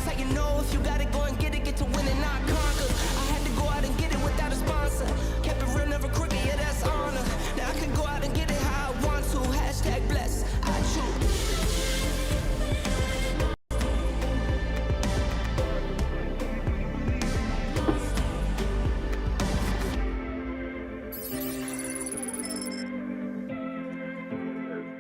how you know if you got it, go and get to win and not conquer. I had to go out and get it without a sponsor. Kept it real, never crooked, yeah, that's honor. Now I can go out and get it how I want to. Hashtag blessed, I choose.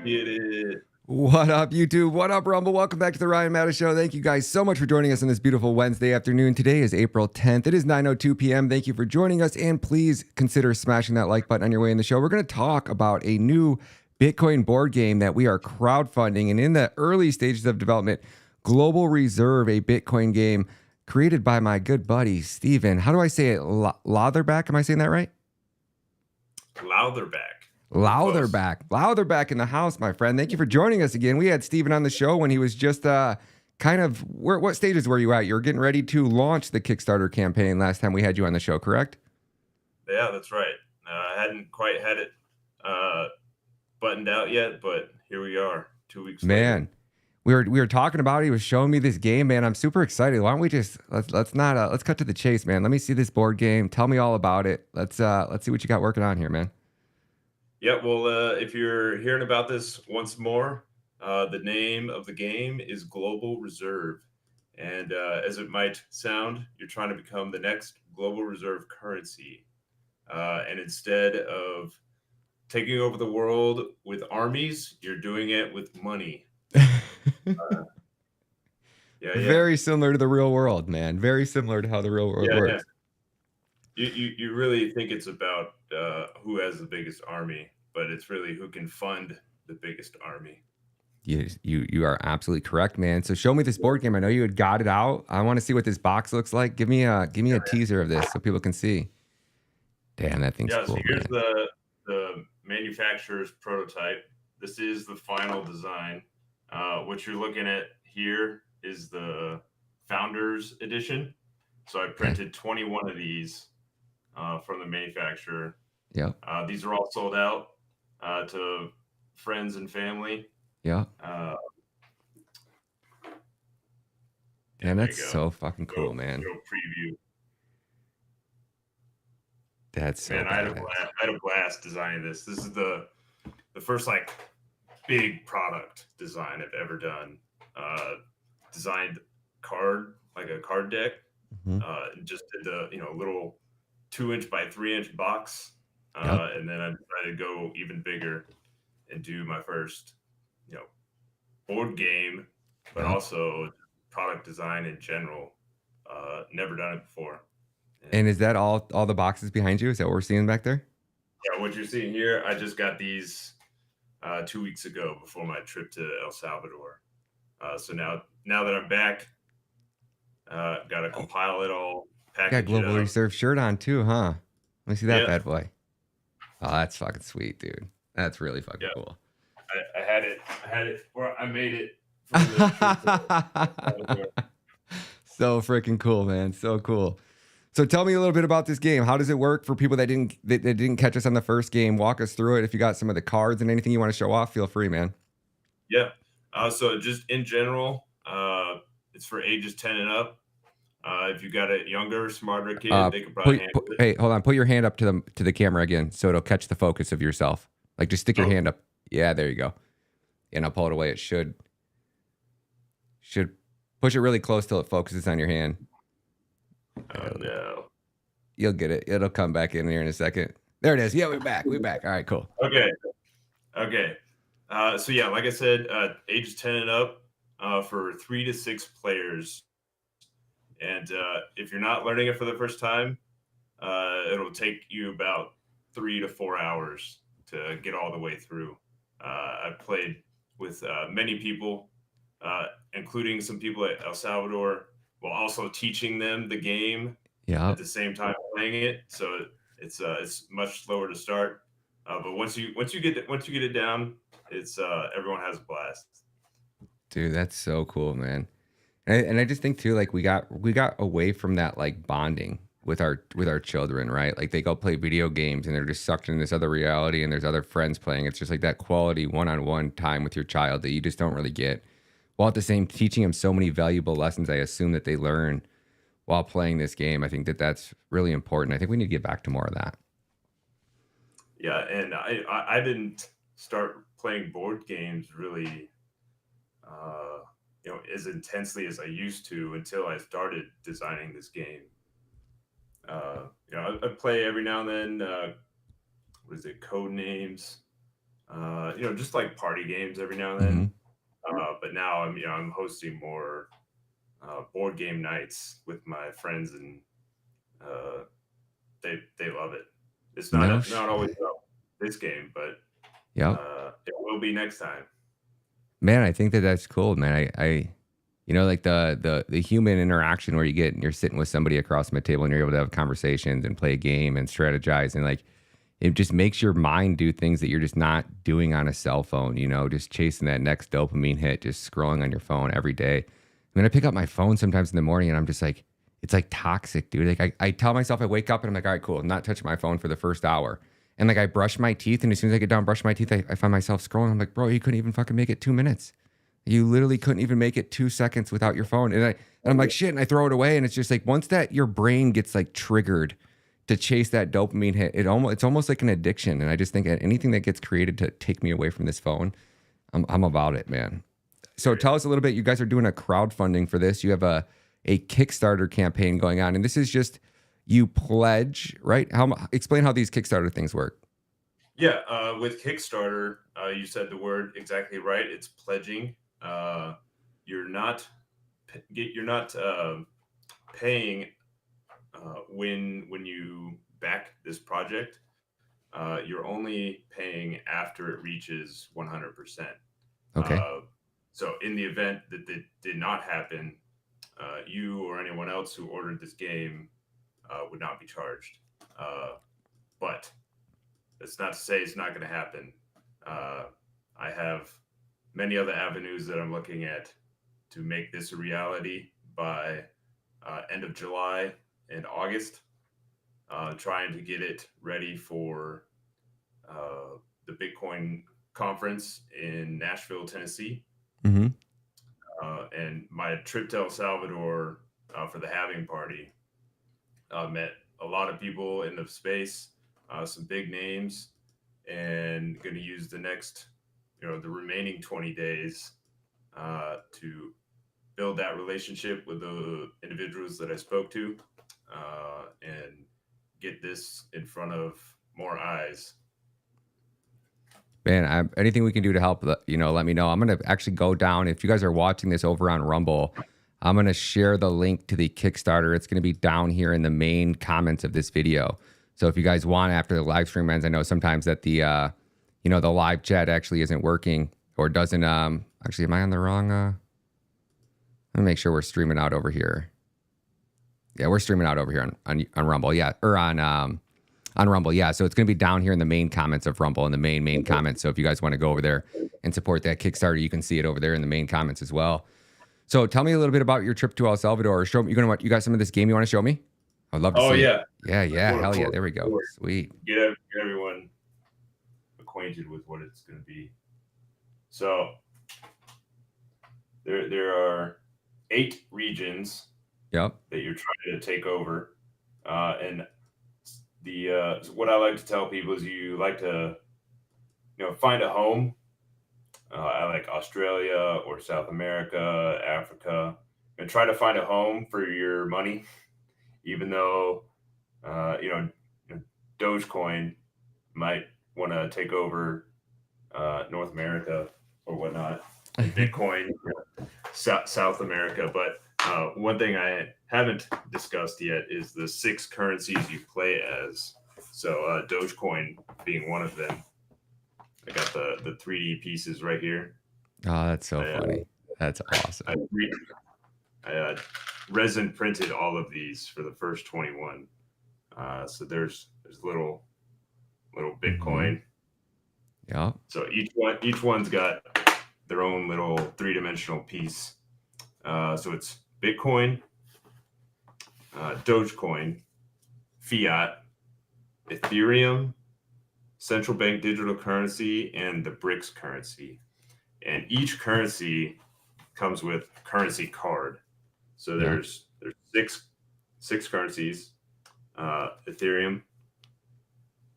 Get it. What up, YouTube? What up, Rumble? Welcome back to the Ryan Matta Show. Thank you guys so much for joining us on this beautiful Wednesday afternoon. Today is April 10th. It is 9:02 p.m. Thank you for joining us, and please consider smashing that like button on your way in the show. We're going to talk about a new Bitcoin board game that we are crowdfunding, and in the early stages of development, Global Reserve, a Bitcoin game created by my good buddy, Steven. How do I say it? Loutherback? Am I saying that right? Loutherback. Loutherback in the house, my friend. Thank you for joining us again. We had Steven on the show when he was just kind of, what stages were you at? You were getting ready to launch the Kickstarter campaign last time we had you on the show, correct? Yeah, that's right. I hadn't quite had it buttoned out yet, but here we are 2 weeks later. Man, we were talking about it. He was showing me this game, man. I'm super excited. Why don't we just, let's cut to the chase, man. Let me see this board game. Tell me all about it. Let's see what you got working on here, man. Yeah, well, if you're hearing about this once more, the name of the game is Global Reserve. And as it might sound, you're trying to become the next global reserve currency. And instead of taking over the world with armies, you're doing it with money. Very similar to the real world, man. Very similar to how the real world works. Yeah. You really think it's about who has the biggest army, but it's really who can fund the biggest army. You are absolutely correct, man. So show me this board game. I know you had got it out. I want to see what this box looks like. Give me a teaser of this so people can see. Damn, that thing's cool. So here's the manufacturer's prototype. This is the final design. What you're looking at here is the Founders Edition. So I printed 21 of these from the manufacturer. Yeah. These are all sold out to friends and family. Yeah. And that's so fucking cool, man. Go preview. That's so man, I had a blast designing this. This is the first like big product design I've ever done. Designed like a card deck. Mm-hmm. Just did the little 2-inch by 3-inch box. And then I decided to go even bigger and do my first, board game, but also product design in general. Never done it before. And is that all the boxes behind you? Is that what we're seeing back there? Yeah, what you're seeing here, I just got these 2 weeks ago before my trip to El Salvador. So now that I'm back, got to compile it all. Got Global Reserve shirt on too, huh? Let me see that bad boy. Oh, that's fucking sweet, dude. That's really fucking cool. I had it, or I made it. So freaking cool, man. So cool. So tell me a little bit about this game. How does it work for people that didn't catch us on the first game? Walk us through it. If you got some of the cards and anything you want to show off, feel free, man. Yeah. So just in general, it's for ages 10 and up. If you got a younger, smarter kid, they could probably handle it. Hey, hold on. Put your hand up to the camera again, so it'll catch the focus of yourself. Like, just stick your hand up. Yeah, there you go. And I'll pull it away. It should push it really close till it focuses on your hand. Oh no! You'll get it. It'll come back in here in a second. There it is. Yeah, we're back. All right, cool. Okay. So yeah, like I said, ages 10 and up, for 3 to 6 players. And if you're not learning it for the first time, it'll take you about 3 to 4 hours to get all the way through. I've played with many people, including some people at El Salvador, while also teaching them the game at the same time playing it. So it's much slower to start. But once you get it down, it's everyone has a blast. Dude, that's so cool, man. And I just think too, like we got away from that like bonding with our children, right? Like they go play video games and they're just sucked in this other reality, and there's other friends playing. It's just like that quality one-on-one time with your child that you just don't really get while at the same teaching them so many valuable lessons I assume that they learn while playing this game. I think that that's really important. I think we need to get back to more of that. Yeah, and I didn't start playing board games really, as intensely as I used to until I started designing this game. I play every now and then. What is it? Code names. Just like party games every now and Mm-hmm. then. But now I'm hosting more board game nights with my friends, and they love it. It's not always about this game, but Yep. it will be next time. Man, I think that that's cool, man. I like the human interaction where you're sitting with somebody across from a table and you're able to have conversations and play a game and strategize, and like it just makes your mind do things that you're just not doing on a cell phone, just chasing that next dopamine hit, just scrolling on your phone every day. I mean, I pick up my phone sometimes in the morning and I'm just like, it's like toxic, dude. Like I tell myself, I wake up and I'm like, all right, cool. I'm not touching my phone for the first hour. And like I brush my teeth, and as soon as I get down, brush my teeth, I find myself scrolling. I'm like, bro, you couldn't even fucking make it 2 minutes. You literally couldn't even make it 2 seconds without your phone. And I'm like, shit, and I throw it away. And it's just like once that your brain gets like triggered to chase that dopamine hit, it's almost like an addiction. And I just think anything that gets created to take me away from this phone, I'm about it, man. So tell us a little bit. You guys are doing a crowdfunding for this. You have a Kickstarter campaign going on, and this is just you pledge, right? Explain how these Kickstarter things work. Yeah, with Kickstarter, you said the word exactly right. It's pledging. You're not paying when you back this project. You're only paying after it reaches 100%. Okay. So in the event that it did not happen, you or anyone else who ordered this game would not be charged. But that's not to say it's not going to happen. I have many other avenues that I'm looking at to make this a reality by end of July and August. Trying to get it ready for the Bitcoin conference in Nashville, Tennessee. Mm-hmm. And my trip to El Salvador for the halving party met a lot of people in the space, some big names, and going to use the next, the remaining 20 days to build that relationship with the individuals that I spoke to and get this in front of more eyes. Man, anything we can do to help, let me know. I'm going to actually go down. If you guys are watching this over on Rumble, I'm going to share the link to the Kickstarter. It's going to be down here in the main comments of this video. So if you guys want, after the live stream ends, I know sometimes that the live chat actually isn't working or doesn't, actually, am I on the wrong, let me make sure we're streaming out over here. Yeah, we're streaming out over here on Rumble. Yeah, or on Rumble. Yeah, so it's going to be down here in the main comments of Rumble, in the main comments. So if you guys want to go over there and support that Kickstarter, you can see it over there in the main comments as well. So tell me a little bit about your trip to El Salvador. Show me, you got some of this game you want to show me? I'd love to see. Yeah. Yeah. Hell yeah. There we go. Sweet. Get everyone acquainted with what it's going to be. So there are 8 regions. Yep. That you're trying to take over. And the what I like to tell people is you like to find a home. I like Australia or South America, Africa, and try to find a home for your money, even though Dogecoin might want to take over North America or whatnot, and Bitcoin South America. But one thing I haven't discussed yet is the 6 currencies you play as. So Dogecoin being one of them. I got the 3D pieces right here. Oh, that's so funny. That's awesome. I resin printed all of these for the first 21. So there's little Bitcoin. Mm-hmm. Yeah. So each one's got their own little 3-dimensional piece. So it's Bitcoin, Dogecoin, Fiat, Ethereum, central bank digital currency, and the BRICS currency. And each currency comes with currency card. So there's six currencies, Ethereum,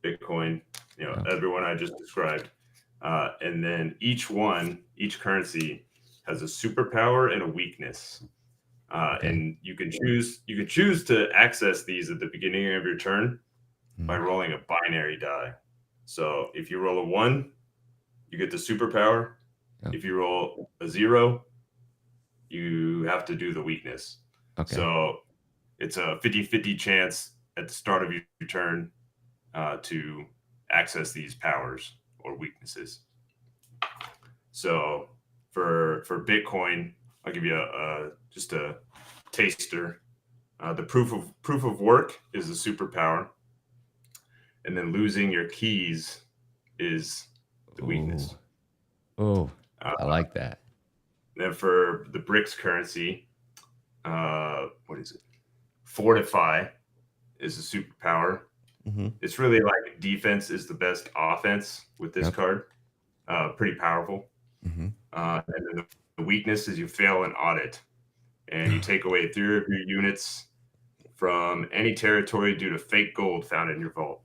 Bitcoin, everyone I just described. And then each currency has a superpower and a weakness. And you can choose to access these at the beginning of your turn by rolling a binary die. So if you roll a 1, you get the superpower. Yep. If you roll a 0, you have to do the weakness. Okay. So it's a 50-50 chance at the start of your turn to access these powers or weaknesses. So for Bitcoin, I'll give you just a taster. The proof of work is a superpower, and then losing your keys is the weakness. Oh, I like that. Then for the BRICS currency, what is it? Fortify is a superpower. Mm-hmm. It's really like defense is the best offense with this card. Pretty powerful. Mm-hmm. And then the weakness is you fail an audit, and you take away 3 of your units from any territory due to fake gold found in your vault.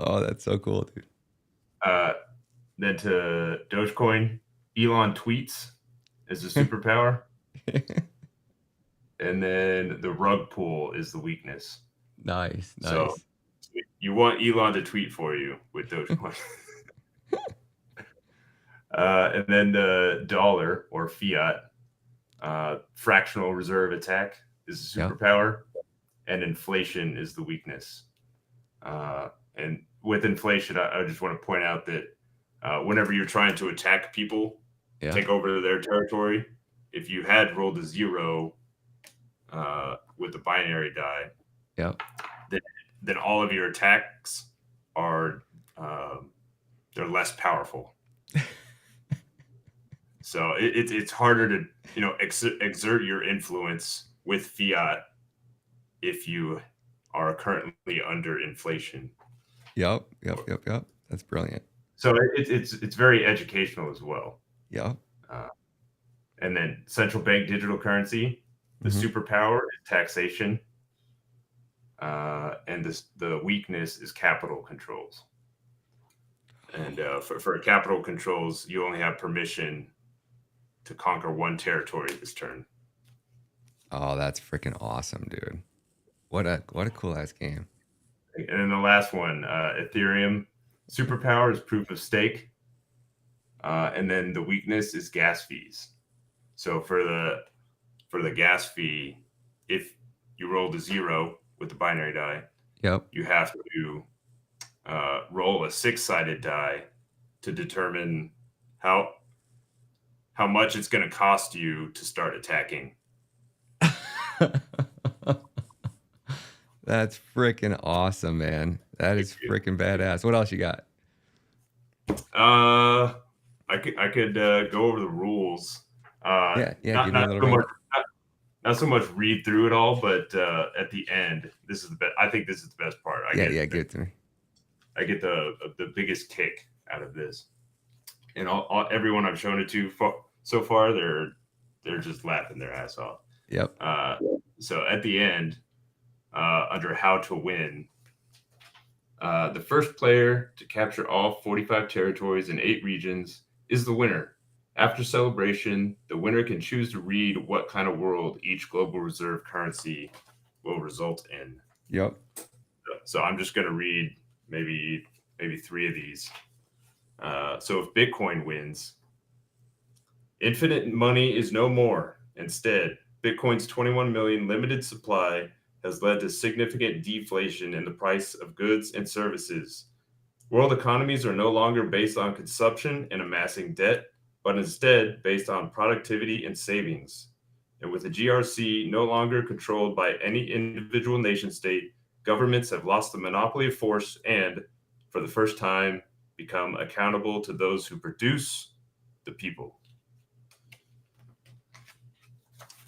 Oh, that's so cool, dude. Then to Dogecoin, Elon tweets is a superpower. And then the rug pull is the weakness. Nice. So you want Elon to tweet for you with Dogecoin. And then the dollar or fiat, fractional reserve attack is a superpower. Yep. And inflation is the weakness. And with inflation, I just want to point out that whenever you're trying to attack people, take over their territory, if you had rolled a 0 with the binary die, then all of your attacks are they're less powerful. So it's harder to exert your influence with fiat if you are currently under inflation. Yep. That's brilliant. So it's very educational as well. Yeah. And then central bank digital currency, the superpower is taxation, and the weakness is capital controls. And for capital controls, you only have permission to conquer 1 territory this turn. Oh, that's freaking awesome, dude! What a cool ass game. And then the last one, Ethereum, superpower is proof of stake, and then the weakness is gas fees. So for the gas fee, if you rolled a 0 with the binary die, you have to roll a 6-sided die to determine how much it's going to cost you to start attacking. That's freaking awesome, man. That is freaking badass. What else you got? I could go over the rules. Not so much read through it all, but at the end, this is the best. I think this is the best part. Give it to me. I get the biggest kick out of this, and everyone I've shown it to so far, they're just laughing their ass off. Yep. So at the end, under how to win, the first player to capture all 45 territories in 8 regions is the winner. After celebration, the winner can choose to read what kind of world each global reserve currency will result in. Yep. So I'm just going to read maybe 3 of these. So if Bitcoin wins, infinite money is no more. Instead, Bitcoin's 21 million limited supply has led to significant deflation in the price of goods and services. World economies are no longer based on consumption and amassing debt, but instead based on productivity and savings. And with the GRC no longer controlled by any individual nation state, governments have lost the monopoly of force and, for the first time, become accountable to those who produce, the people.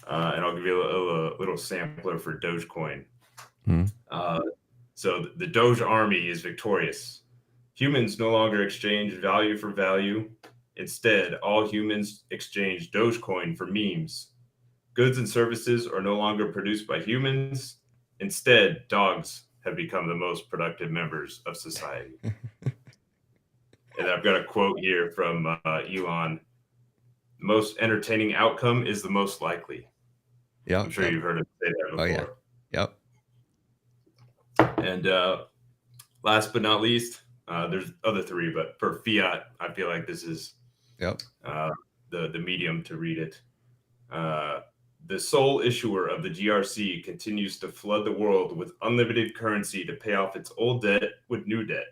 And I'll give you a little sampler for Dogecoin. So the Doge army is victorious. Humans no longer exchange value for value. Instead, all humans exchange Dogecoin for memes. Goods and services are no longer produced by humans. Instead, dogs have become the most productive members of society. And I've got a quote here from Elon. The most entertaining outcome is the most likely. Yeah. I'm sure you've heard him say that before. Oh, yeah. Yep. And last but not least, there's other three, but for fiat, I feel like this is the medium to read it. The sole issuer of the GRC continues to flood the world with unlimited currency to pay off its old debt with new debt.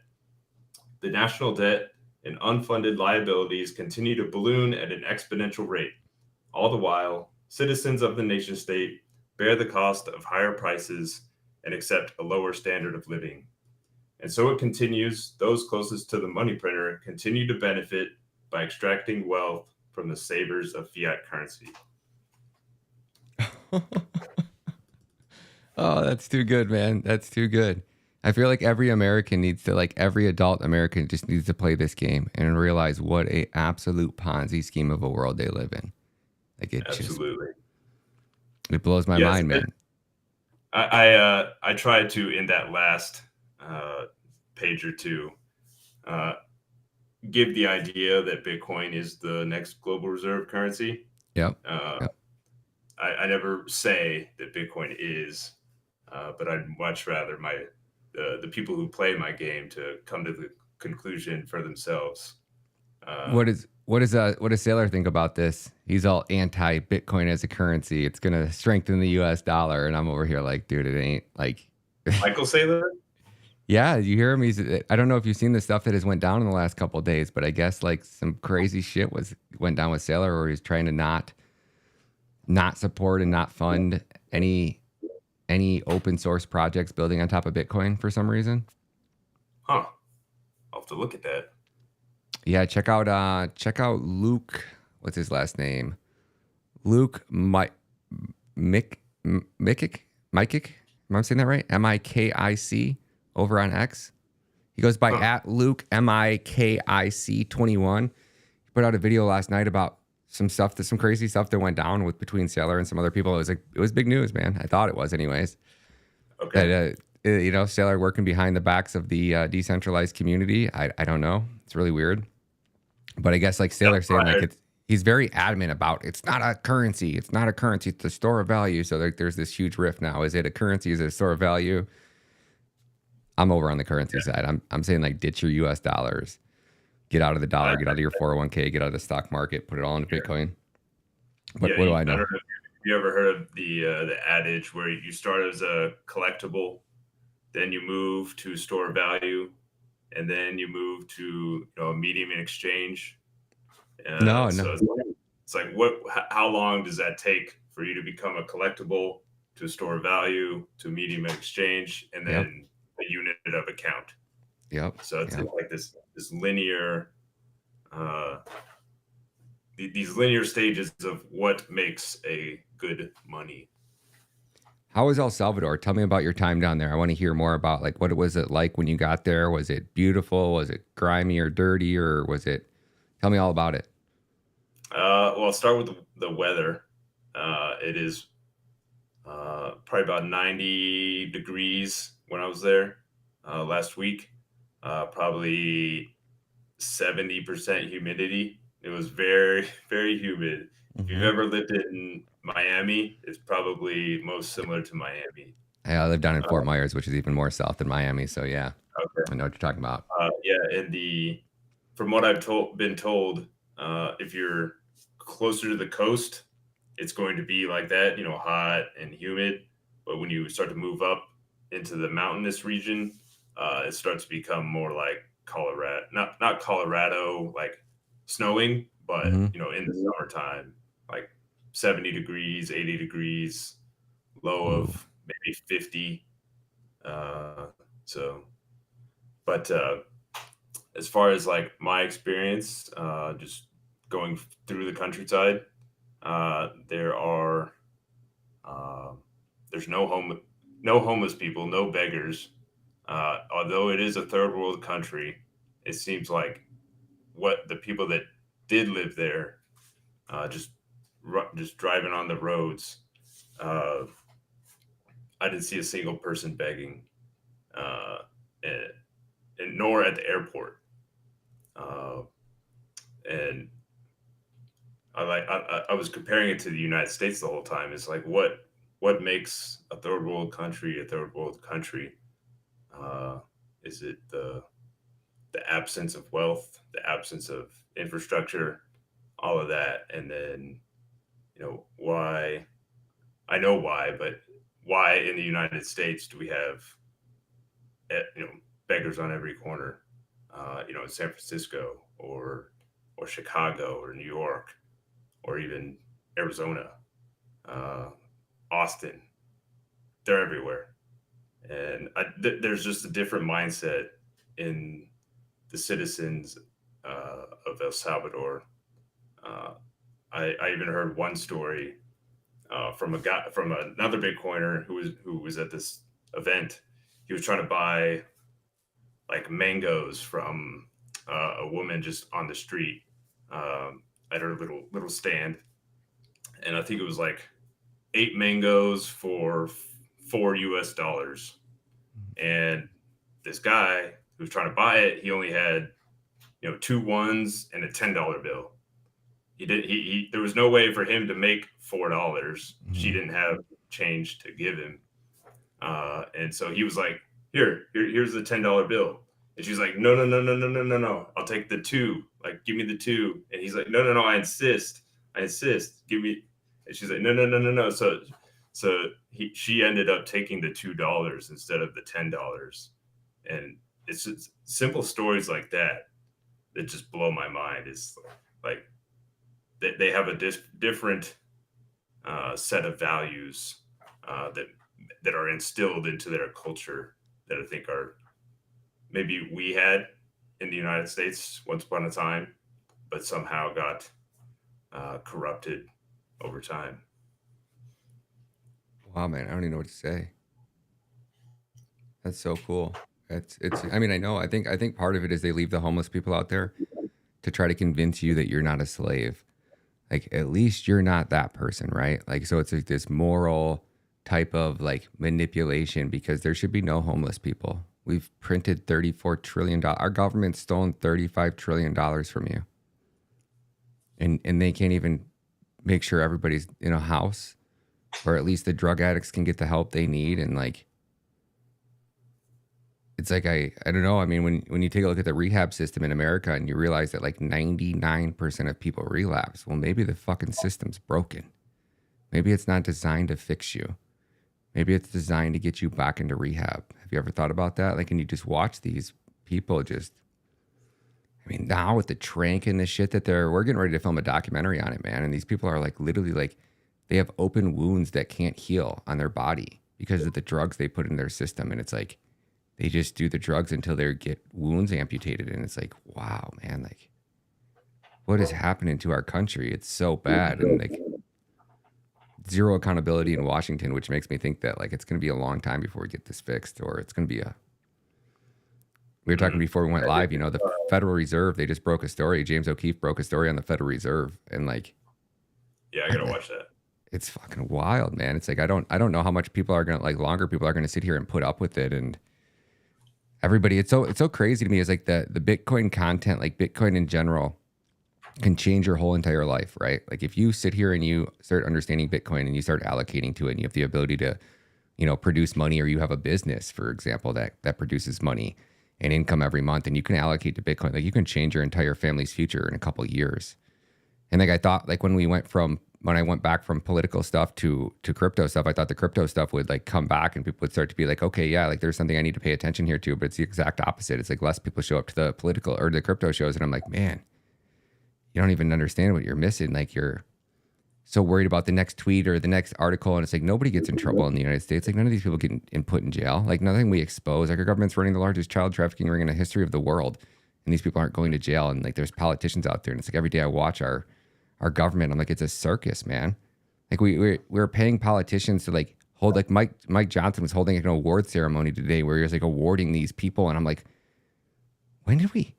The national debt and unfunded liabilities continue to balloon at an exponential rate. All the while, citizens of the nation state bear the cost of higher prices and accept a lower standard of living. And so it continues. Those closest to the money printer continue to benefit by extracting wealth from the savers of fiat currency. Oh, that's too good, man. That's too good. I feel like every American needs to, like every adult American just needs to play this game and realize what a absolute Ponzi scheme of a world they live in. Like it Absolutely. It blows my mind, man. I tried to, in that last page or two, give the idea that Bitcoin is the next global reserve currency. Yep. I never say that Bitcoin is, but I'd much rather the people who play my game to come to the conclusion for themselves. What does Sailor think about this? He's all anti Bitcoin as a currency. It's gonna strengthen the U.S. dollar, and I'm over here like, dude, it ain't. Like, Michael Sailor? Yeah, you hear him. I don't know if you've seen the stuff that has went down in the last couple of days, but I guess like some crazy shit went down with Sailor, where he's trying to not support and not fund any open source projects building on top of Bitcoin for some reason. Huh. I'll have to look at that. Yeah, check out Luke. What's his last name? Luke Mikic. Am I saying that right? Mikic over on X. He goes by at Luke Mikic 21. He put out a video last night about some crazy stuff that went down between Sailor and some other people. It was big news, man. I thought it was, anyways. Okay. That, Sailor working behind the backs of the decentralized community. I don't know. It's really weird. But I guess like Sailor saying like he's very adamant about it's not a currency. It's not a currency. It's a store of value. So like there's this huge rift now. Is it a currency? Is it a store of value? I'm over on the currency side. I'm saying like ditch your US dollars. Get out of the dollar, get out of your 401k, get out of the stock market, put it all into Bitcoin. But what do I know? I don't know if you ever heard of the adage where you start as a collectible, then you move to store of value, and then you move to a medium in exchange. No. So it's like how long does that take for you to become a collectible, to a store of value, to medium in exchange, and then a unit of account? Yep. So it's like this linear, these linear stages of what makes a good money. How was El Salvador? Tell me about your time down there. I want to hear more about like what was it like when you got there? Was it beautiful? Was it grimy or dirty, or was it? Tell me all about it. Well, I'll start with the weather. It is probably about 90 degrees when I was there last week. Probably 70% humidity. It was very, very humid. Mm-hmm. If you've ever lived in Miami, it's probably most similar to Miami. I live down in Fort Myers, which is even more south than Miami. So yeah, okay. I know what you're talking about. And from what I've been told, if you're closer to the coast, it's going to be like that, hot and humid. But when you start to move up into the mountainous region, it starts to become more like Colorado, not Colorado, like snowing, but in the summertime, like 70 degrees, 80 degrees, low of maybe 50. But as far as like my experience, just going through the countryside, there's no homeless people, no beggars. Although it is a third world country, it seems like what the people that did live there, just driving on the roads, I didn't see a single person begging, and nor at the airport. And I was comparing it to the United States the whole time. It's like what makes a third world country a third world country? Is it the absence of wealth, the absence of infrastructure, all of that? And then, why? I know why, but why in the United States do we have, beggars on every corner? In San Francisco or Chicago or New York or even Arizona, Austin. They're everywhere. And there's just a different mindset in the citizens of El Salvador. I even heard one story from another Bitcoiner who was at this event. He was trying to buy like mangoes from a woman just on the street at her little stand, and I think it was like 8 mangoes for $4. And this guy who was trying to buy it, he only had 2 ones and a $10 bill. There was no way for him to make $4. She didn't have change to give him, and so he was like, here's the $10 bill. And she's like, no, I'll take the 2. Like, give me the 2. And he's like, no, I insist, give me. And she's like, no. So she ended up taking the $2 instead of the $10. And it's just simple stories like that just blow my mind. It's like they have a different set of values that are instilled into their culture that I think are maybe we had in the United States once upon a time, but somehow got corrupted over time. Wow, man, I don't even know what to say. That's so cool. It's. I mean, I think part of it is they leave the homeless people out there to try to convince you that you're not a slave. Like, at least you're not that person, right? Like, so it's like this moral type of like manipulation, because there should be no homeless people. We've printed $34 trillion. Our government's stolen $35 trillion from you. And they can't even make sure everybody's in a house, or at least the drug addicts can get the help they need. And like, it's like, I don't know. I mean, when you take a look at the rehab system in America and you realize that like 99% of people relapse, well, maybe the fucking system's broken. Maybe it's not designed to fix you. Maybe it's designed to get you back into rehab. Have you ever thought about that? Like, and you just watch these people just, I mean, now with the trank and the shit that we're getting ready to film a documentary on it, man. And these people are like, literally like, they have open wounds that can't heal on their body because of the drugs they put in their system. And it's like, they just do the drugs until they get wounds amputated. And it's like, wow, man, like, what is happening to our country? It's so bad. And like, zero accountability in Washington, which makes me think that like it's going to be a long time before we get this fixed, or it's going to be we were talking before we went live, the Federal Reserve, they just broke a story. James O'Keefe broke a story on the Federal Reserve, and like, yeah, I got to watch that. It's fucking wild, man. It's like, I don't know how much people are going to, like, longer people are going to sit here and put up with it. And everybody, it's so crazy to me. It's like the Bitcoin content, like Bitcoin in general, can change your whole entire life, right? Like, if you sit here and you start understanding Bitcoin and you start allocating to it, and you have the ability to, produce money, or you have a business, for example, that produces money and income every month, and you can allocate to Bitcoin, like, you can change your entire family's future in a couple of years. And like, I thought, like, when I went back from political stuff to crypto stuff, I thought the crypto stuff would like come back and people would start to be like, okay, yeah, like there's something I need to pay attention here to. But it's the exact opposite. It's like less people show up to the political or the crypto shows. And I'm like, man, you don't even understand what you're missing. Like, you're so worried about the next tweet or the next article. And it's like, nobody gets in trouble in the United States. Like, none of these people get put in jail. Like, nothing we expose. Like, our government's running the largest child trafficking ring in the history of the world. And these people aren't going to jail. And like, there's politicians out there. And it's like, every day I watch our government, I'm like, it's a circus, man. Like, we're paying politicians to like hold, like Mike Johnson was holding an award ceremony today where he was like awarding these people. And I'm like, when did we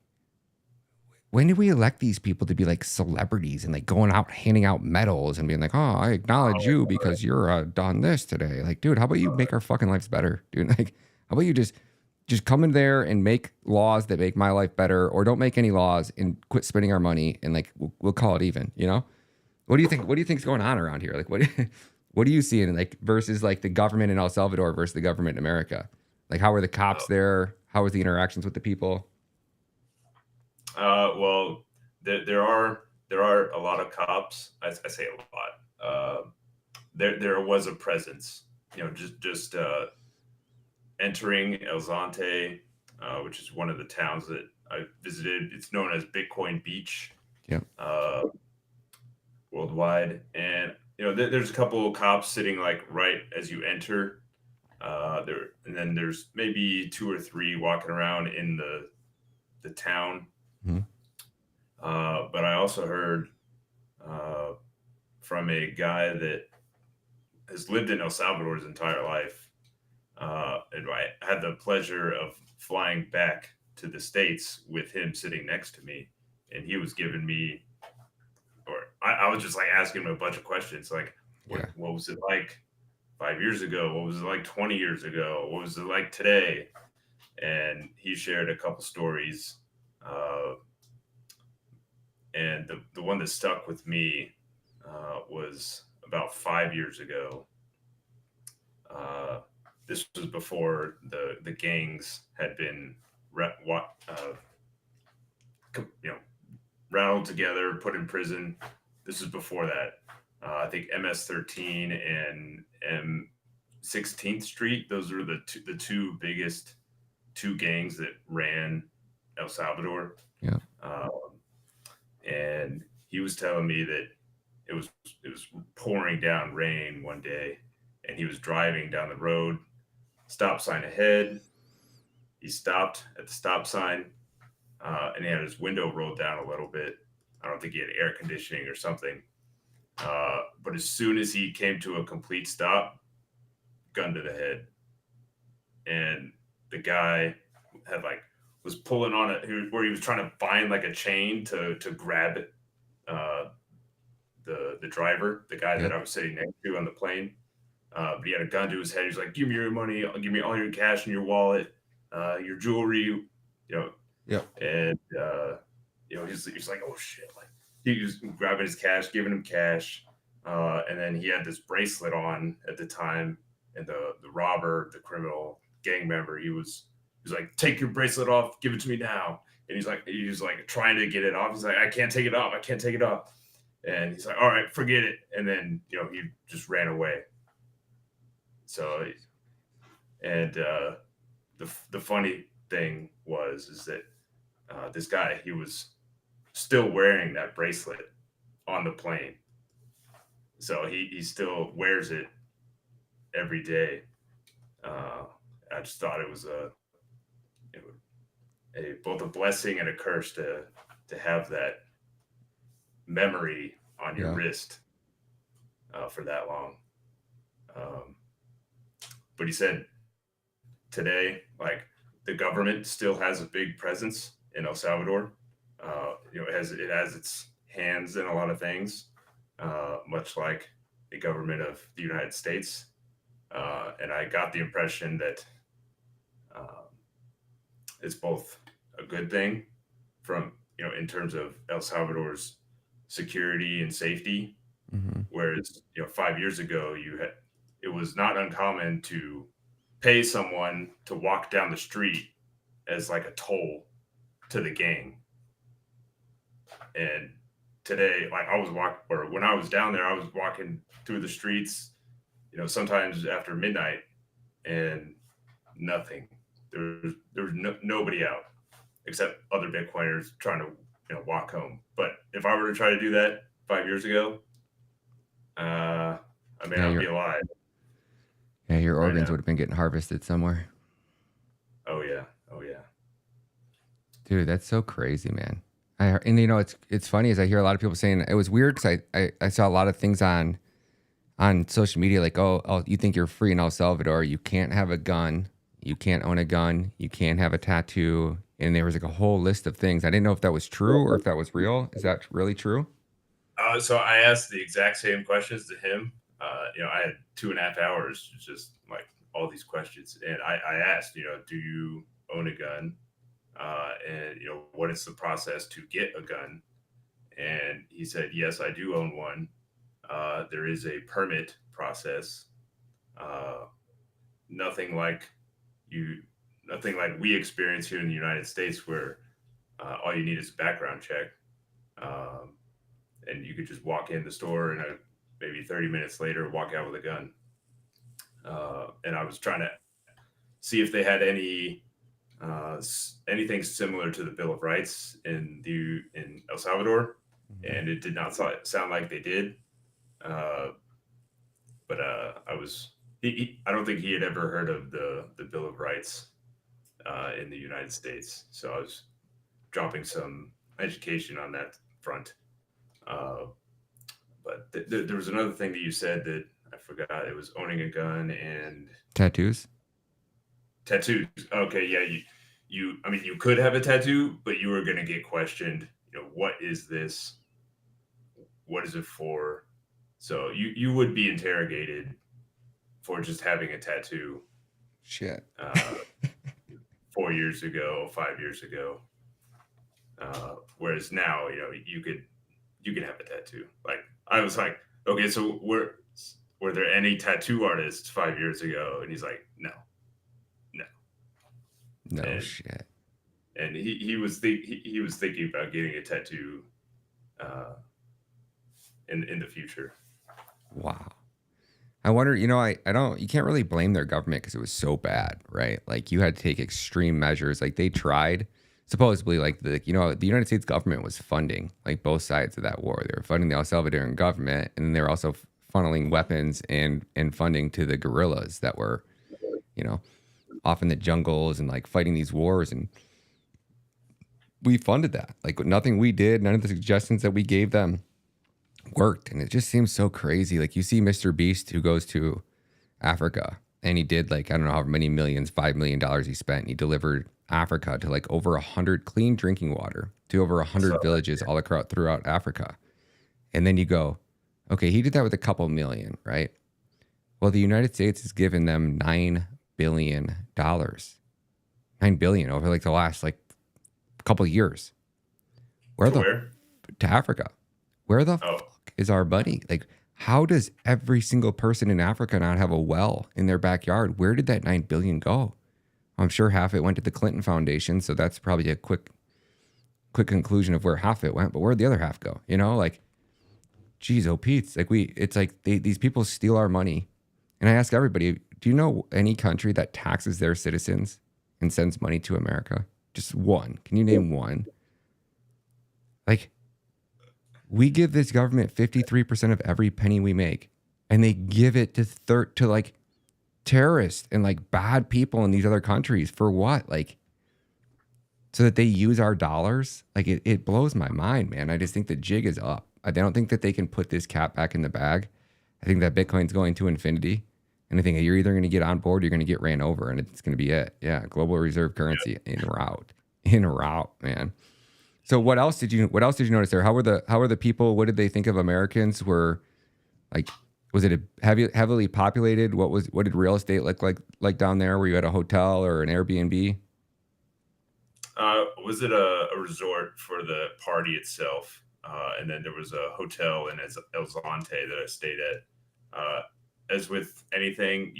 when did we elect these people to be like celebrities and like going out handing out medals and being like, oh, I acknowledge you because you're done this today? Like, dude, how about you make our fucking lives better, dude? Like, how about you just come in there and make laws that make my life better, or don't make any laws and quit spending our money, and like we'll call it even, you know? What do you think? What do you think's going on around here? Like, what do you see in like versus like the government in El Salvador versus the government in America? Like, how are the cops there? How was the interactions with the people? Well, there are a lot of cops. I say a lot. There was a presence, just entering El Zante, which is one of the towns that I visited. It's known as Bitcoin Beach. Yeah. Worldwide, and there's a couple of cops sitting like right as you enter. And then there's maybe 2 or 3 walking around in the town. Mm-hmm. But I also heard from a guy that has lived in El Salvador his entire life. And I had the pleasure of flying back to the States with him sitting next to me, and he was giving me, or I was just like asking him a bunch of questions, like, what was it like 5 years ago? What was it like 20 years ago? What was it like today? And he shared a couple stories. And the one that stuck with me was about 5 years ago. This was before the gangs had been rattled together, put in prison. This is before that. I think MS-13 and M16th Street. Those were the two biggest gangs that ran El Salvador. Yeah. And he was telling me that it was pouring down rain one day, and he was driving down the road, stop sign ahead. He stopped at the stop sign, and he had his window rolled down a little bit. I don't think he had air conditioning or something. But as soon as he came to a complete stop, gun to the head. And the guy had was pulling on it, where he was trying to find like a chain to grab it. The driver, the guy that I was sitting next to on the plane, but he had a gun to his head. He's like, "Give me your money. Give me all your cash in your wallet, your jewelry." Yeah. And he's like, "Oh shit!" Like he was grabbing his cash, giving him cash, and then he had this bracelet on at the time. And the robber, the criminal gang member, he was like, "Take your bracelet off, give it to me now." And he's like trying to get it off. He's like, "I can't take it off. I can't take it off." And he's like, "All right, forget it." And then, he just ran away. So, and the funny thing is that this guy, he was still wearing that bracelet on the plane. So he still wears it every day. I just thought it was both a blessing and a curse to have that memory on your wrist for that long. But he said today, the government still has a big presence in El Salvador. It has its hands in a lot of things, much like the government of the United States. And I got the impression that it's both a good thing from, in terms of El Salvador's security and safety. Mm-hmm. Whereas, 5 years ago, it was not uncommon to pay someone to walk down the street as like a toll to the gang. And today, when I was down there, I was walking through the streets, sometimes after midnight, and nothing. There was nobody out except other Bitcoiners trying to walk home. But if I were to try to do that 5 years ago, I may not be alive. Yeah, your organs would have been getting harvested somewhere. Oh yeah. Dude, that's so crazy, man. It's funny as I hear a lot of people saying it was weird because I saw a lot of things on social media like, oh, you think you're free in El Salvador? You can't have a gun. You can't own a gun. You can't have a tattoo. and there was like a whole list of things. I didn't know if that was true or if that was real. Is that really true? So I asked the exact same questions to him. I had 2.5 hours, just like all these questions, and I asked, do you own a gun? And what is the process to get a gun? And he said, yes, I do own one. There is a permit process. Nothing like we experience here in the United States, where all you need is a background check, and you could just walk in the store and maybe 30 minutes later walk out with a gun. And I was trying to see if they had anything similar to the Bill of Rights in El Salvador, and it did not sound like they did. But I don't think he had ever heard of the Bill of Rights in the United States, so I was dropping some education on that front. But there was another thing that you said that I forgot. It was owning a gun and Tattoos. Okay, yeah. You could have a tattoo, but you were going to get questioned. What is this? What is it for? So you would be interrogated for just having a tattoo. Shit. 4 years ago, 5 years ago. Whereas now, you can have a tattoo. Like, I was like, okay, so were there any tattoo artists 5 years ago? And he's like, no. Shit. And he was thinking about getting a tattoo in the future. Wow. I wonder, you can't really blame their government because it was so bad, right? Like, you had to take extreme measures. Like, they tried, supposedly, like, the United States government was funding, like, both sides of that war. They were funding the El Salvadoran government, and then they were also funneling weapons and funding to the guerrillas that were, off in the jungles and, like, fighting these wars. And we funded that. Like, nothing we did, none of the suggestions that we gave them worked. And it just seems so crazy. Like, you see Mr. Beast, who goes to Africa, and he did, like, I don't know how many millions, $5 million he spent. And he delivered Africa to, like, over 100 clean drinking water to over 100 villages all across throughout Africa. And then you go, okay, he did that with a couple million, right? Well, the United States has given them $9 billion. $9 billion over, like, the last, like, couple of years. Where? To Africa. Where the fuck is our money? Like, how does every single person in Africa not have a well in their backyard? Where did that $9 billion go? I'm sure half it went to the Clinton Foundation, so that's probably a quick conclusion of where half it went. But where'd the other half go? Like, geez, oh Pete, it's like these people steal our money. And I ask everybody, do you know any country that taxes their citizens and sends money to America? Just one. Can you name one? Like, we give this government 53% of every penny we make, and they give it to like terrorists and, like, bad people in these other countries for what? Like, so that they use our dollars? Like, it blows my mind, man. I just think the jig is up. I don't think that they can put this cat back in the bag. I think that Bitcoin's going to infinity. And I think you're either going to get on board, or you're going to get ran over, and it's going to be it. Yeah, global reserve currency in route, man. So what else did you notice there? How were the people? What did they think of Americans? Was it a heavily populated? What did real estate look like down there? Were you at a hotel or an Airbnb? Was it a resort for the party itself? And then there was a hotel in El Zonte that I stayed at. As with anything,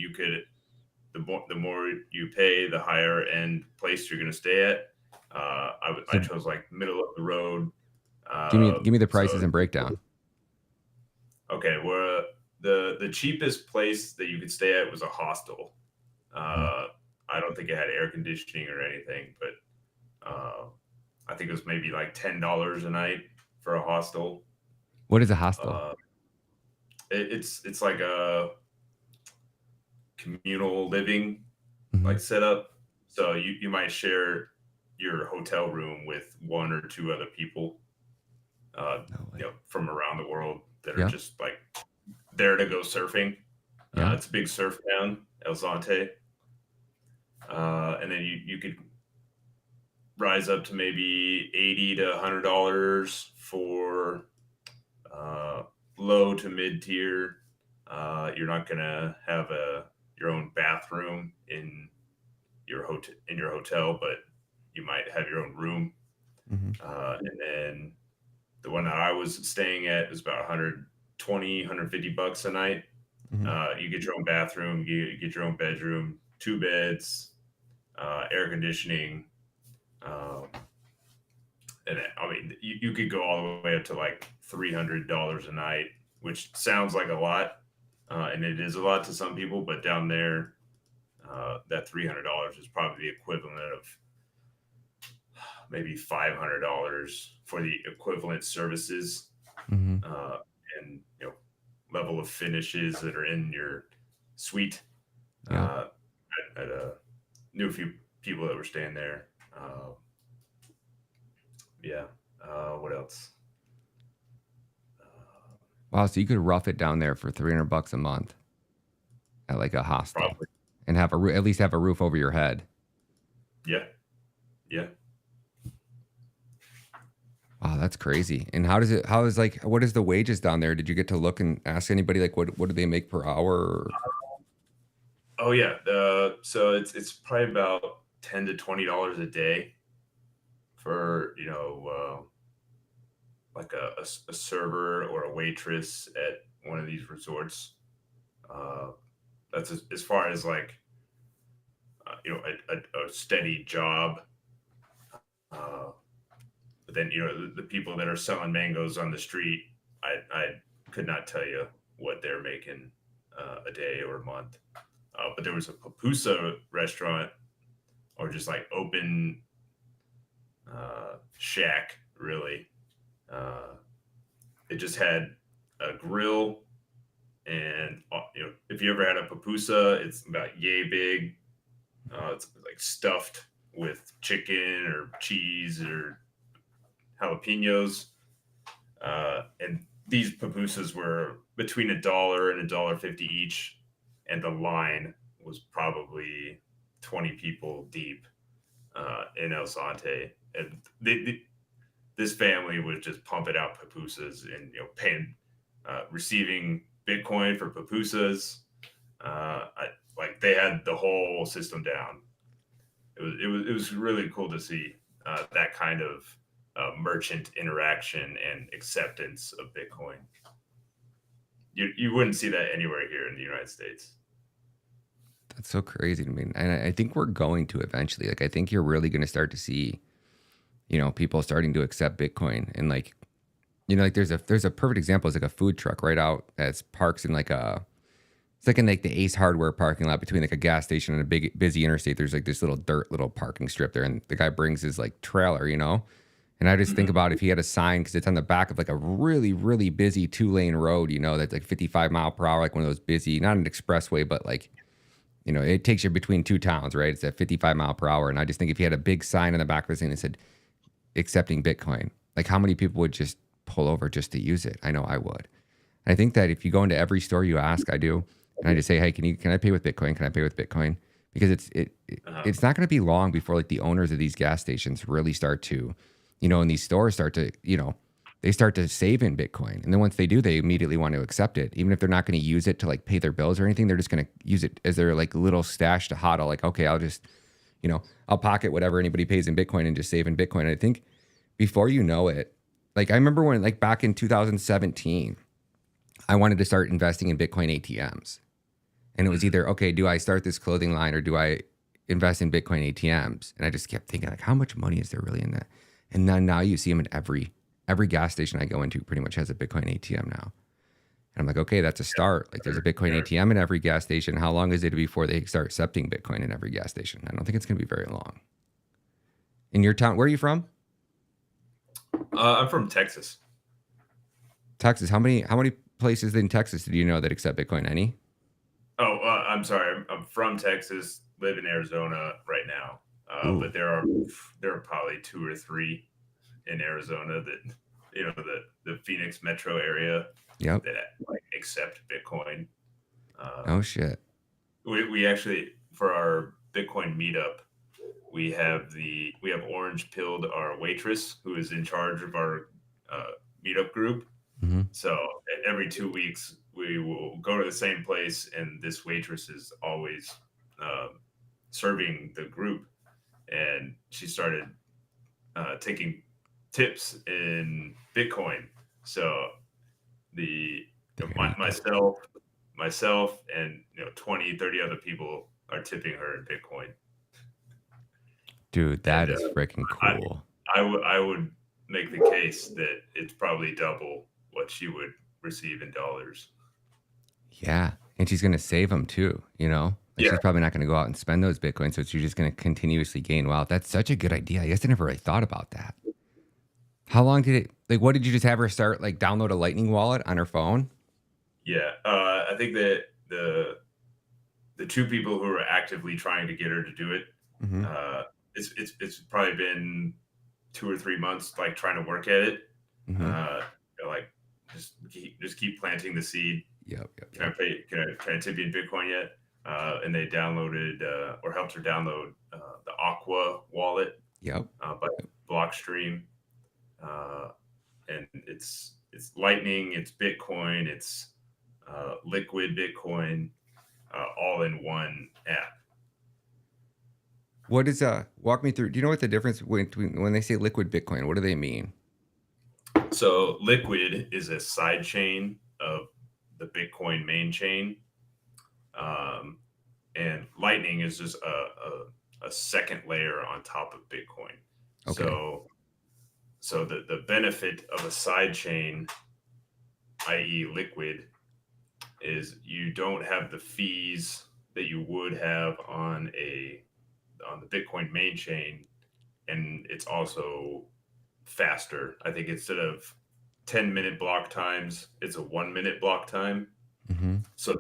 the more you pay, the higher end place you're going to stay at. I chose, like, middle of the road. Give me the prices and breakdown. Okay, well, the cheapest place that you could stay at was a hostel. I don't think it had air conditioning or anything, but I think it was maybe like $10 a night for a hostel. What is a hostel? It's like a communal living, Mm-hmm. like, setup. So you might share your hotel room with one or two other people, from around the world that are just, like, there to go surfing. It's a big surf town, El Zonte. And then you could rise up to maybe $80 to $100 for low to mid tier. You're not gonna have your own bathroom in your hotel, but you might have your own room. And then the one that I was staying at was about $150 a night. You get your own bathroom, you get your own bedroom, 2 beds, air conditioning. And I mean, you could go all the way up to like $300 a night, which sounds like a lot. And it is a lot to some people, but down there, that $300 is probably the equivalent of maybe $500 for the equivalent services, and level of finishes that are in your suite. I knew a few people that were staying there. What else? Wow, so you could rough it down there for $300 a month at like a hostel, Probably. and have at least have a roof over your head. Yeah. Wow, that's crazy. And what is the wages down there? Did you get to look and ask anybody like what do they make per hour? Or? Oh yeah. So it's probably about $10 to $20 a day for like a server or a waitress at one of these resorts. That's as far as like a steady job. But then the people that are selling mangoes on the street, I could not tell you what they're making a day or a month. But there was a pupusa restaurant, or just like open shack, really. It just had a grill, and if you ever had a pupusa, it's about yay big. It's like stuffed with chicken or cheese or jalapenos, and these pupusas were between $1 and $1.50 each, and the line was probably 20 people deep in El Sante, and this family was just pumping out pupusas and paying, receiving Bitcoin for pupusas. They had the whole system down. It was really cool to see that kind of merchant interaction and acceptance of Bitcoin. You wouldn't see that anywhere here in the United States. That's so crazy to me. And I think we're going to eventually. Like, I think you're really going to start to see, people starting to accept Bitcoin. And like there's a perfect example. It's like a food truck right out as parks in it's like in like the Ace Hardware parking lot between like a gas station and a big busy interstate. There's like this little parking strip there, and the guy brings his like trailer, And I just think about if he had a sign, because it's on the back of like a really, really busy 2-lane road, that's like 55 mile per hour, like one of those busy, not an expressway, but like, it takes you between two towns, right? It's at 55 mile per hour. And I just think if he had a big sign on the back of his thing that said accepting Bitcoin, like how many people would just pull over just to use it? I know I would. And I think that if you go into every store you ask, I do, and I just say, hey, can I pay with Bitcoin? Can I pay with Bitcoin? Because it's not going to be long before like the owners of these gas stations really start to, and these stores start to, they start to save in Bitcoin. And then once they do, they immediately want to accept it. Even if they're not going to use it to like pay their bills or anything, they're just going to use it as their like little stash to hodl. Like, okay, I'll just, I'll pocket whatever anybody pays in Bitcoin and just save in Bitcoin. And I think before you know it, like I remember when like back in 2017, I wanted to start investing in Bitcoin ATMs. And it was either, okay, do I start this clothing line or do I invest in Bitcoin ATMs? And I just kept thinking like, how much money is there really in that? And then now you see them in every gas station I go into pretty much has a Bitcoin ATM now. And I'm like, okay, that's a start. Like there's a Bitcoin ATM in every gas station. How long is it before they start accepting Bitcoin in every gas station? I don't think it's going to be very long. In your town, where are you from? I'm from Texas. Texas. How many places in Texas do you know that accept Bitcoin? Any? Oh, I'm sorry. I'm from Texas, live in Arizona right now. But there are probably 2 or 3 in Arizona that, the Phoenix metro area that like accept Bitcoin. Oh shit. We actually, for our Bitcoin meetup, we have orange pilled our waitress who is in charge of our meetup group. Mm-hmm. So every 2 weeks we will go to the same place, and this waitress is always serving the group. And she started taking tips in Bitcoin. So myself and 20, 30 other people are tipping her in Bitcoin. Dude, that is freaking cool. I would make the case that it's probably double what she would receive in dollars. Yeah. And she's going to save them too, She's probably not going to go out and spend those Bitcoins. So she's just going to continuously gain wealth. That's such a good idea. I guess I never really thought about that. How long did it, what did you just have her start, download a Lightning wallet on her phone? Yeah. I think that the two people who are actively trying to get her to do it, Mm-hmm. It's probably been 2 or 3 months, trying to work at it. Mm-hmm. Just keep planting the seed. Yep. Can I tip you in Bitcoin yet? And they downloaded or helped her download the Aqua wallet. Yep. By Blockstream. And it's Lightning, it's Bitcoin, it's Liquid Bitcoin, all in one app. What is walk me through? Do you know what the difference when they say liquid Bitcoin? What do they mean? So Liquid is a side chain of the Bitcoin main chain, and Lightning is just a second layer on top of Bitcoin. Okay. So the benefit of a side chain, i.e. Liquid, is you don't have the fees that you would have on the Bitcoin main chain, and it's also faster. I think instead of 10-minute block times, it's a 1-minute block time. Mm-hmm. So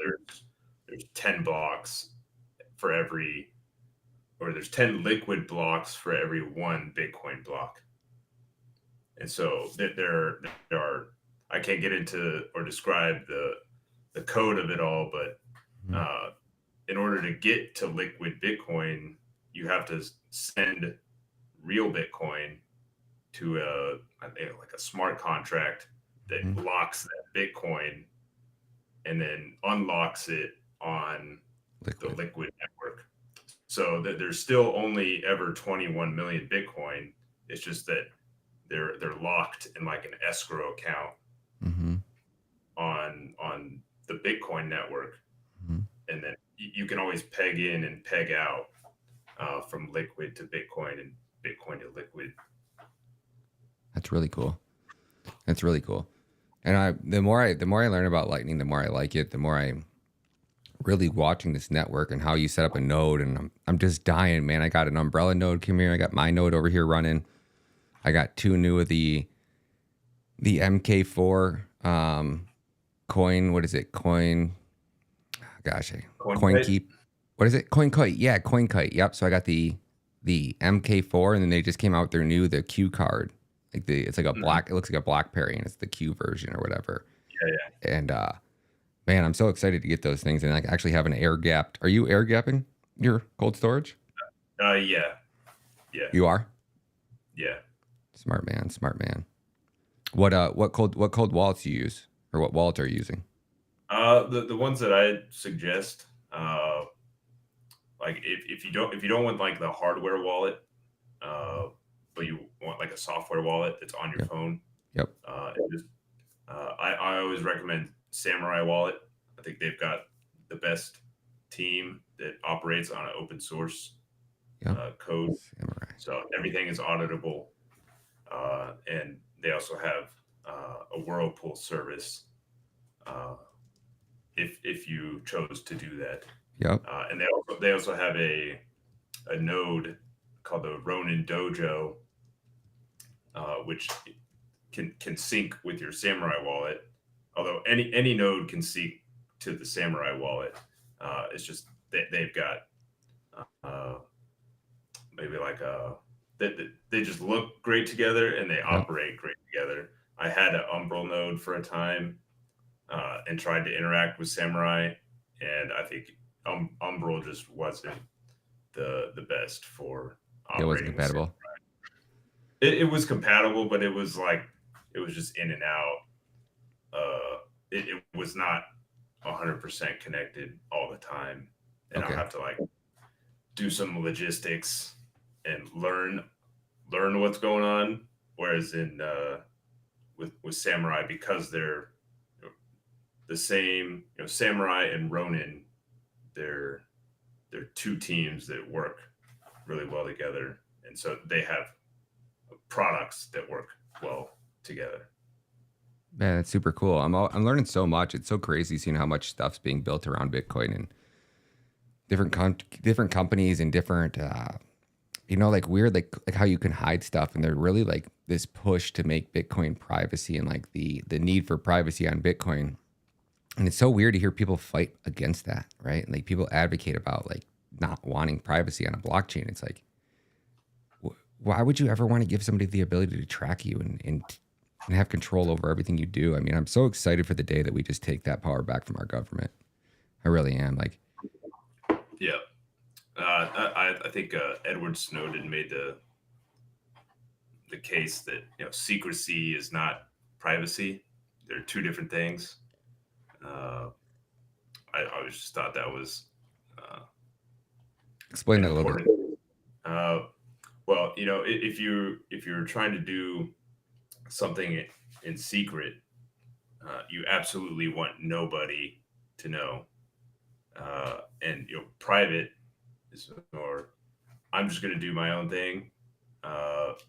there's 10 blocks for every, or there's 10 liquid blocks for every one Bitcoin block. And so there are, I can't get into or describe the code of it all, but in order to get to liquid Bitcoin, you have to send real Bitcoin to a smart contract that locks that Bitcoin and then unlocks it on the Liquid network. So that there's still only ever 21 million Bitcoin. It's just that they're locked in an escrow account on the Bitcoin network, and then you can always peg in and peg out from Liquid to Bitcoin and Bitcoin to Liquid. That's really cool. And the more I learn about Lightning, the more I like it. The more I'm really watching this network and how you set up a node, and I'm just dying, man. I got an umbrella node. Come here. I got my node over here running. I got 2 new of the MK4 coin. What is it? Coin keep. What is it? CoinKite. Yeah, CoinKite. Yep. So I got the MK4, and then they just came out with the Q card. It's like a black. It looks like a BlackBerry, and it's the Q version or whatever. Yeah. And man, I'm so excited to get those things and actually have an air gapped. Are you air gapping your cold storage? Yeah. You are? Yeah. Smart man. What cold wallets do you use, or what wallet are you using? The ones that I suggest, if you don't want the hardware wallet, but you want a software wallet that's on your phone. Yep. I always recommend Samurai Wallet. I think they've got the best team that operates on an open source code. Samurai. So everything is auditable. And they also have a Whirlpool service if you chose to do that. Yep. And they also have a node called the Ronin Dojo, which can sync with your Samurai wallet. Although any node can sync to the Samurai wallet, it's just they've got maybe they just look great together and they operate great together. I had an Umbral node for a time and tried to interact with Samurai, and I think Umbral just wasn't the best for It wasn't operating. compatible. It was compatible, but it was just in and out. It was not 100% connected all the time, and Okay. I'll have to like do some logistics and learn what's going on. Whereas in with Samurai, because they're the same, Samurai and Ronin, they're two teams that work really well together, and so they have products that work well together. Man, it's super cool. I'm learning so much. It's so crazy seeing how much stuff's being built around Bitcoin and different companies and different like weird like how you can hide stuff, and they're really like this push to make Bitcoin privacy and like the need for privacy on Bitcoin. And it's so weird to hear people fight against that, right? And like people advocate about like not wanting privacy on a blockchain. It's like, why would you ever want to give somebody the ability to track you and have control over everything you do? I mean, I'm so excited for the day that we just take that power back from our government. I really am. Like, yeah, I think Edward Snowden made the case that secrecy is not privacy. They're two different things. I always just thought that was explain that a little bit. Well, if you're trying to do something in secret, you absolutely want nobody to know. And private is more, I'm just going to do my own thing. If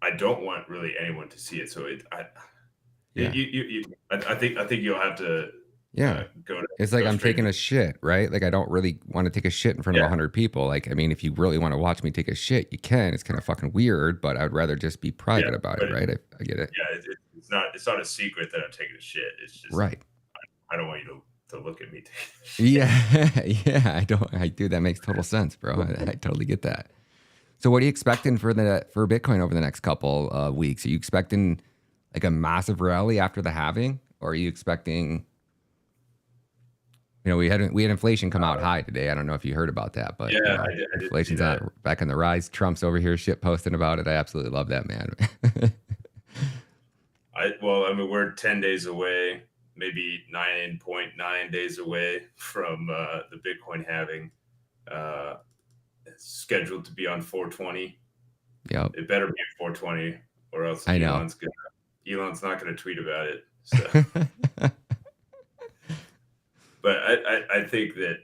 I don't want really anyone to see it, so I think you'll have to. Yeah. It's like I'm taking a shit, right? Like I don't really want to take a shit in front of 100 people. Like, I mean, if you really want to watch me take a shit, you can. It's kind of fucking weird, but I'd rather just be private about it, right? I get it. Yeah, it's not a secret that I'm taking a shit. It's just right. I don't want you to look at me. Yeah, dude, that makes total sense, bro. I totally get that. So what are you expecting for Bitcoin over the next couple of weeks? Are you expecting like a massive rally after the halving, or are you expecting? We had inflation come out high today. I don't know if you heard about that, but I did. Inflation's back on the rise. Trump's over here shit posting about it. I absolutely love that, man. We're 10 days away, maybe 9.9 days away from the Bitcoin halving. It's scheduled to be on 420. Yep. It better be 420, or else I know. Elon's not going to tweet about it. So. But I think that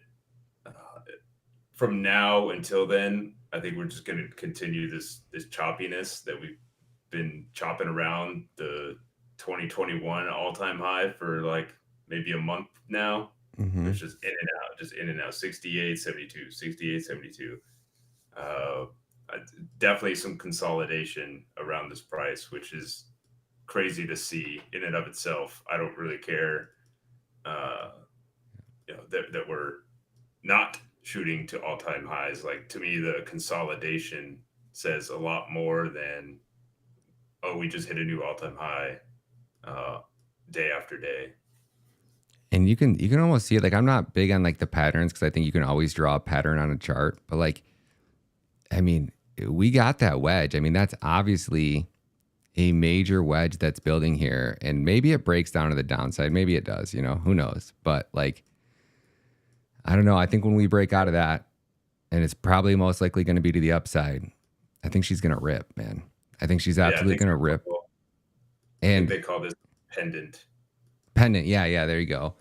from now until then, I think we're just going to continue this choppiness that we've been chopping around the 2021 all-time high for like maybe a month now. Mm-hmm. It's just in and out, 68, 72, 68, 72. Definitely some consolidation around this price, which is crazy to see in and of itself. I don't really care. That we're not shooting to all-time highs. Like, to me, the consolidation says a lot more than, we just hit a new all-time high day after day. And you can almost see it. Like, I'm not big on like the patterns because I think you can always draw a pattern on a chart. But like, I mean, we got that wedge. I mean, that's obviously a major wedge that's building here. And maybe it breaks down to the downside. Maybe it does, who knows? But like, I don't know. I think when we break out of that, and it's probably most likely going to be to the upside, I think she's going to rip, man. I think she's absolutely going to rip. And they call this pendant. Yeah, there you go.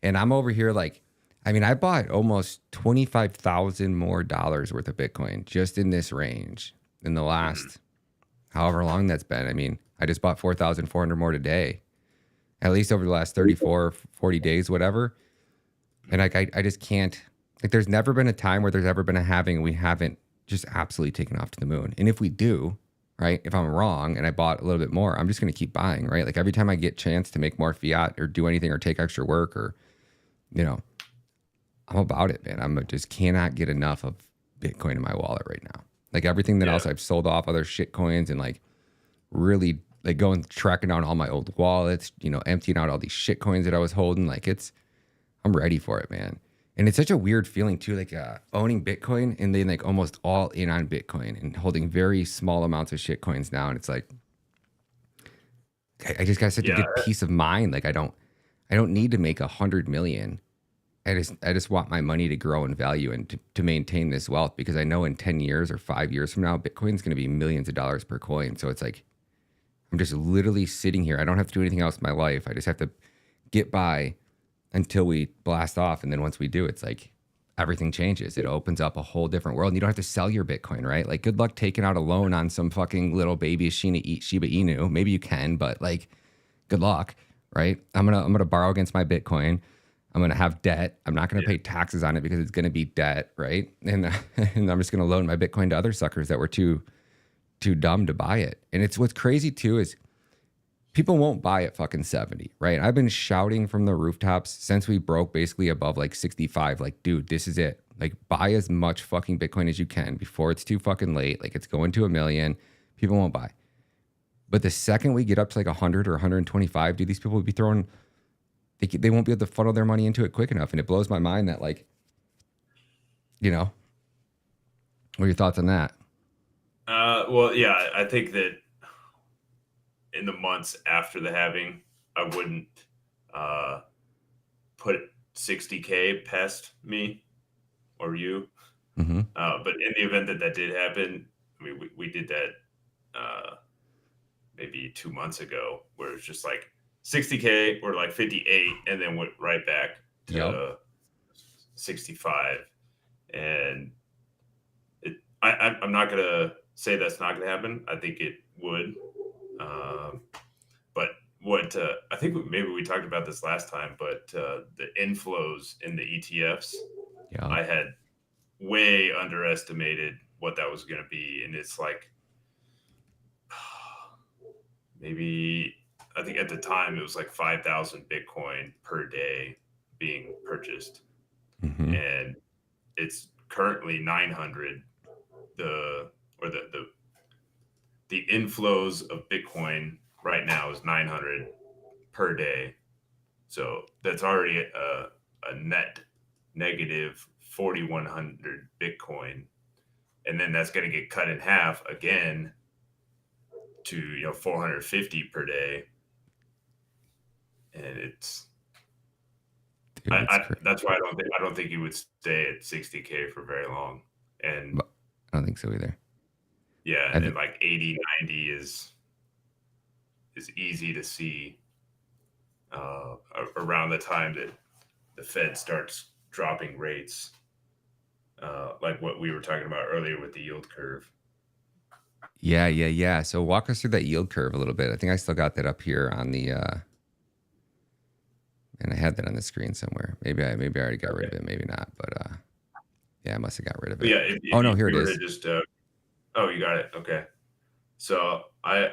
And I'm over here like, I mean, I bought almost $25,000 more worth of Bitcoin just in this range in the last however long that's been. I mean, I just bought 4,400 more today, at least over the last 34, 40 days, whatever. And like, I just can't, like, there's never been a time where there's ever been a halving and we haven't just absolutely taken off to the moon. And if we do, right, if I'm wrong and I bought a little bit more, I'm just going to keep buying, right? Like every time I get chance to make more fiat or do anything or take extra work or, I'm about it, man. I just cannot get enough of Bitcoin in my wallet right now. Like everything that else I've sold off other shit coins and like really like going tracking down all my old wallets, emptying out all these shit coins that I was holding. Like I'm ready for it, man. And it's such a weird feeling too, like owning Bitcoin and then like almost all in on Bitcoin and holding very small amounts of shit coins now. And it's like, I just got such a Yeah, good peace of mind. Like I don't need to make 100 million. I just want my money to grow in value and to maintain this wealth, because I know in 10 years or 5 years from now, Bitcoin's going to be millions of dollars per coin. So it's like, I'm just literally sitting here. I don't have to do anything else in my life. I just have to get by until we blast off. And then once we do, it's like everything changes. It opens up a whole different world. And you don't have to sell your Bitcoin, right? Like good luck taking out a loan on some fucking little baby Shiba Inu. Maybe you can, but like good luck, right? I'm gonna borrow against my Bitcoin. I'm gonna have debt. I'm not gonna pay taxes on it because it's gonna be debt, right? And and I'm just gonna loan my Bitcoin to other suckers that were too dumb to buy it. And it's what's crazy too is people won't buy at fucking 70, right? I've been shouting from the rooftops since we broke basically above like 65, like, dude, this is it. Like, buy as much fucking Bitcoin as you can before it's too fucking late. Like, it's going to 1 million. People won't buy. But the second we get up to like 100 or 125, dude, these people would be throwing, they won't be able to funnel their money into it quick enough. And it blows my mind that, like, you know, what are your thoughts on that? Well, yeah, I think that in the months after the halving, I wouldn't put 60K past me or you. Mm-hmm. But in the event that did happen, I mean, we did that maybe 2 months ago, where it's just like 60K or like 58, and then went right back to 65. And I'm not gonna say that's not gonna happen. I think it would. But what I think maybe we talked about this last time, but the inflows in the ETFs, I had way underestimated what that was going to be. And it's like, maybe, I think at the time it was like 5,000 Bitcoin per day being purchased. Mm-hmm. And it's currently 900. The inflows of Bitcoin right now is 900 per day. So that's already a net negative 4,100 Bitcoin. And then that's going to get cut in half again to 450 per day. And it's, dude, that's why I don't think he would stay at 60K for very long. And I don't think so either. Yeah, and then like 80, 90 is easy to see around the time that the Fed starts dropping rates, like what we were talking about earlier with the yield curve. Yeah. So walk us through that yield curve a little bit. I think I still got that up here on the, and I had that on the screen somewhere. Maybe I already got rid of it, maybe not. But yeah, I must have got rid of it. Yeah. No, here it is. Just, oh, you got it. Okay. So I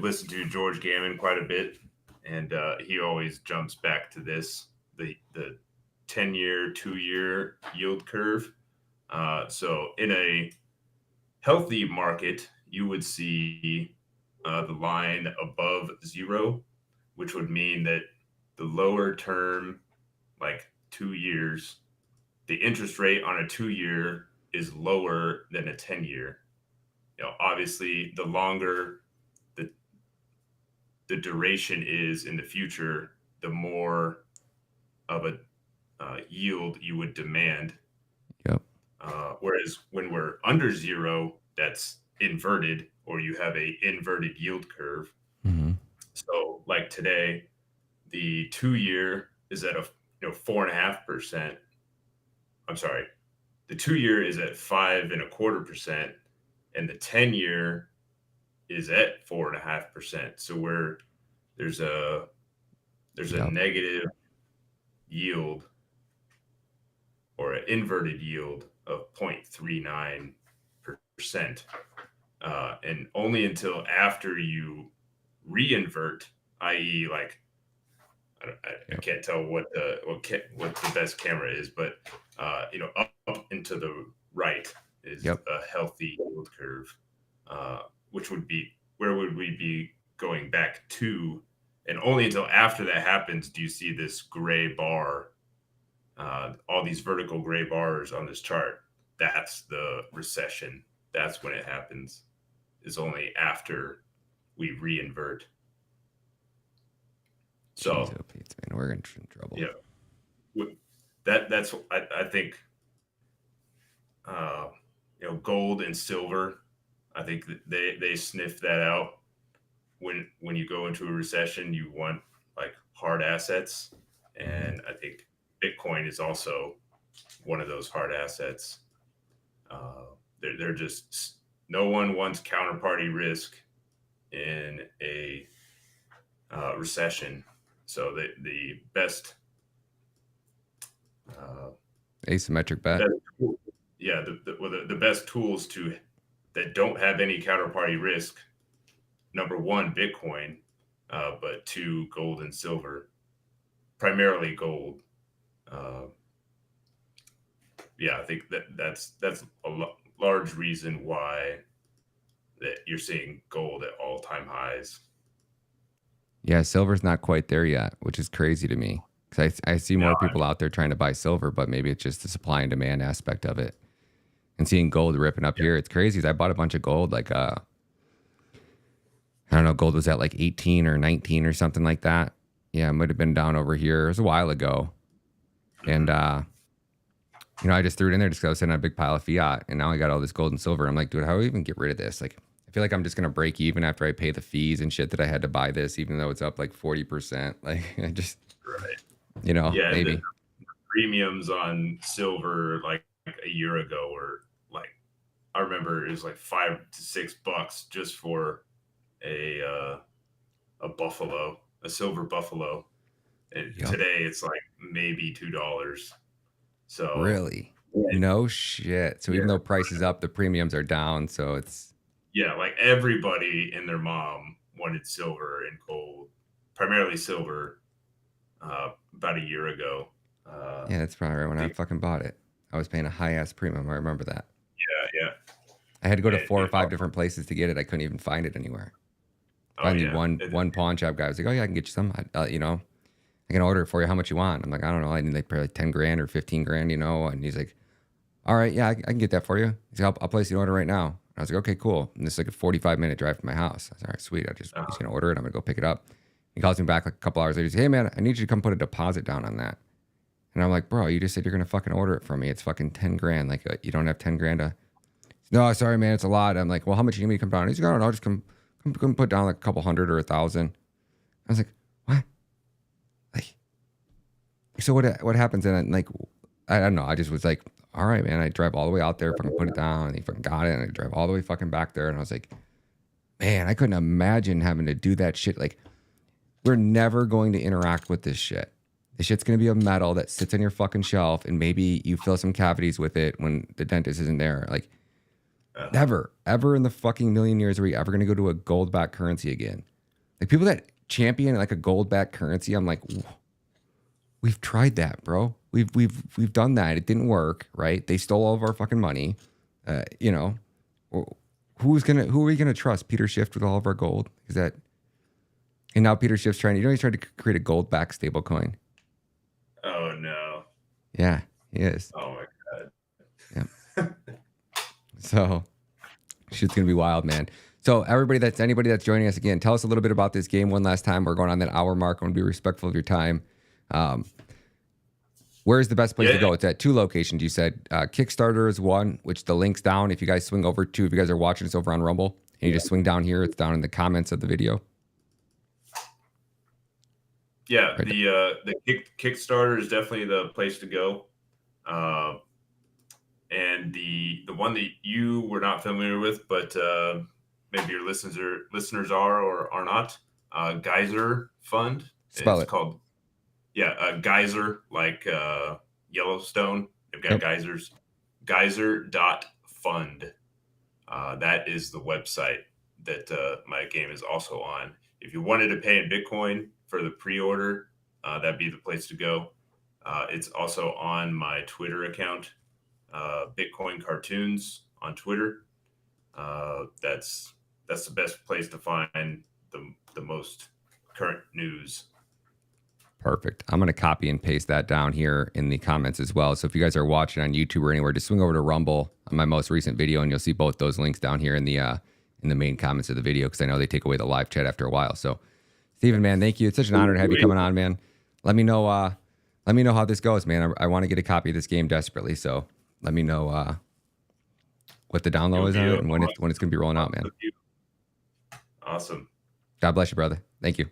listen to George Gammon quite a bit, and he always jumps back to this, the 10-year, 2-year yield curve. So in a healthy market, you would see the line above 0, which would mean that the lower term, like 2 years, the interest rate on a 2-year is lower than a 10-year. Obviously, the longer the duration is in the future, the more of a yield you would demand. Yep. Whereas when we're under 0, that's inverted, or you have a inverted yield curve. Mm-hmm. So like today, the 2-year is at 4.5%. I'm sorry, the 2-year is at 5.25%, and the 10-year is at 4.5%. So there's a negative yield, or an inverted yield of 0.39%. And only until after you reinvert, i.e., like, I can't tell what the best camera is, but up and to the right is a healthy yield curve, which would be, where would we be going back to? And only until after that happens do you see this gray bar all these vertical gray bars on this chart, that's the recession. That's when it happens. Is only after we reinvert. So, Jeez, oh, Pete, man, we're in trouble. yeah, that's I think. Gold and silver. I think that they sniff that out. When you go into a recession, you want like hard assets, and I think Bitcoin is also one of those hard assets. They're just, no one wants counterparty risk in a recession. So the best asymmetric bet. The best tools that don't have any counterparty risk. Number one, Bitcoin, but two, gold and silver, primarily gold. I think that's a large reason why that you're seeing gold at all-time highs. Yeah, silver's not quite there yet, which is crazy to me. Because I see more people out there trying to buy silver, but maybe it's just the supply and demand aspect of it. And seeing gold ripping up here, it's crazy. I bought a bunch of gold, like I don't know, gold was at like 18 or 19 or something like that. Yeah, it might have been down over here. It was a while ago. And I just threw it in there just because I was sitting on a big pile of fiat, and now I got all this gold and silver. I'm like, dude, how do I even get rid of this? Like, I feel like I'm just gonna break even after I pay the fees and shit that I had to buy this, even though it's up like 40%. Like, I just, maybe the premiums on silver like a year ago were like, I remember it was like $5 to $6 just for a buffalo, a silver buffalo. And today it's like maybe $2. So really, no shit. So even though price is up, the premiums are down. So it's like everybody and their mom wanted silver and gold, primarily silver, about a year ago. Yeah, that's probably right when I fucking bought it. I was paying a high ass premium. I remember that. Yeah. I had to go to 4 or 5 different places to get it. I couldn't even find it anywhere. Finally, one pawn shop guy was like, "Oh yeah, I can get you some. I can order it for you. How much you want?" I'm like, "I don't know. I need like probably like 10 grand or 15 grand, And he's like, "All right, yeah, I can get that for you." He's like, I'll place the order right now. I was like, "Okay, cool." And it's like a 45-minute drive from my house. I was like, "All right, sweet. He's gonna order it. I'm gonna go pick it up." He calls me back like a couple hours later. He's like, "Hey man, I need you to come put a deposit down on that." And I'm like, "Bro, you just said you're gonna fucking order it for me. It's fucking 10 grand. Like, you don't have 10 grand to." "No, sorry, man, it's a lot." I'm like, "Well, how much you need me to come down?" He's like, "I don't know, just come put down like a couple hundred or 1,000. I was like, "What?" Like, so what happens? And like, I don't know. I just was like, "All right, man." I drive all the way out there, fucking put it down, and he fucking got it, and I drive all the way fucking back there, and I was like, man, I couldn't imagine having to do that shit. Like, we're never going to interact with this shit. This shit's gonna be a metal that sits on your fucking shelf, and maybe you fill some cavities with it when the dentist isn't there. Like, never, ever in the fucking million years are we ever gonna go to a gold-backed currency again. Like, people that champion like a gold-backed currency, I'm like, we've tried that, bro. We've done that. It didn't work, right? They stole all of our fucking money. Who are we gonna trust? Peter Schiff with all of our gold? Is that? And now Peter Schiff's he's trying to create a gold-backed stable coin. Oh no. Yeah, he is. Oh my god. Yeah. So shit's gonna be wild, man. So anybody that's joining us again, tell us a little bit about this game one last time. We're going on that hour mark. I want to be respectful of your time. Where's the best place to go? It's at 2 locations. You said Kickstarter is one, which the link's down. If you guys swing over to, if you guys are watching us over on Rumble, and you just swing down here, it's down in the comments of the video. Yeah, right. The Kickstarter is definitely the place to go. And the one that you were not familiar with, but maybe your listeners are or are not, Geyser Fund. Spell it's called. Yeah, Geyser, like Yellowstone. They've got geysers. Geyser.fund. That is the website that my game is also on. If you wanted to pay in Bitcoin for the pre-order, that'd be the place to go. It's also on my Twitter account, Bitcoin Cartoons on Twitter. That's the best place to find the most current news. Perfect. I'm going to copy and paste that down here in the comments as well. So if you guys are watching on YouTube or anywhere, just swing over to Rumble on my most recent video, and you'll see both those links down here in the main comments of the video, because I know they take away the live chat after a while. So, Steven, man, thank you. It's such an honor to have you coming on, man. Let me know how this goes, man. I want to get a copy of this game desperately. So let me know what the download is on it and when it's going to be rolling out, man. Awesome. God bless you, brother. Thank you.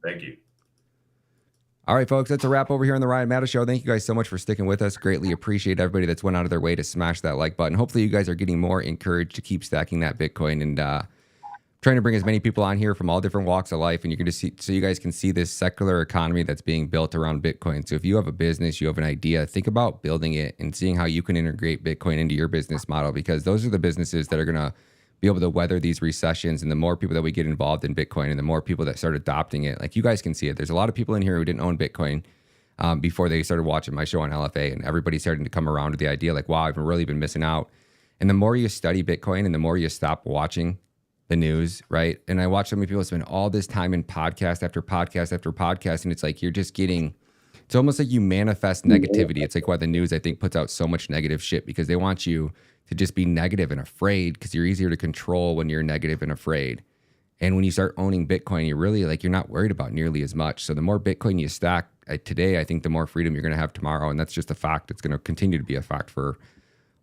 Thank you. All right, folks, that's a wrap over here on the Ryan Matta Show. Thank you guys so much for sticking with us. Greatly appreciate everybody that's went out of their way to smash that like button. Hopefully you guys are getting more encouraged to keep stacking that Bitcoin, and trying to bring as many people on here from all different walks of life, and you can just see, so you guys can see this secular economy that's being built around Bitcoin. So if you have a business, you have an idea, think about building it and seeing how you can integrate Bitcoin into your business model, because those are the businesses that are going to be able to weather these recessions. And the more people that we get involved in Bitcoin and the more people that start adopting it, like you guys can see it. There's a lot of people in here who didn't own Bitcoin before they started watching my show on LFA, and everybody's starting to come around to the idea like, wow, I've really been missing out. And the more you study Bitcoin and the more you stop watching the news, right? And I watch so many people spend all this time in podcast after podcast after podcast, and it's like you're just getting, it's almost like you manifest negativity. It's like why the news, I think, puts out so much negative shit, because they want you to just be negative and afraid, because you're easier to control when you're negative and afraid. And when you start owning Bitcoin, you're really like, you're not worried about nearly as much. So the more Bitcoin you stack today, I think the more freedom you're going to have tomorrow. And that's just a fact. It's going to continue to be a fact for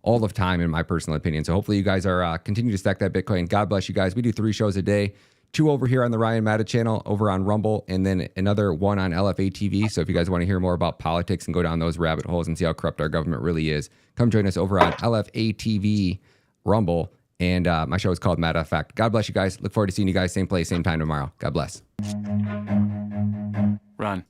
all of time, in my personal opinion. So hopefully you guys are continue to stack that Bitcoin. God bless you guys. We do 3 shows a day, 2 over here on the Ryan Matta channel, over on Rumble, and then another 1 on LFA TV. So if you guys want to hear more about politics and go down those rabbit holes and see how corrupt our government really is, come join us over on LFA TV, Rumble, and my show is called Matter of Fact. God bless you guys. Look forward to seeing you guys same place, same time tomorrow. God bless. Run.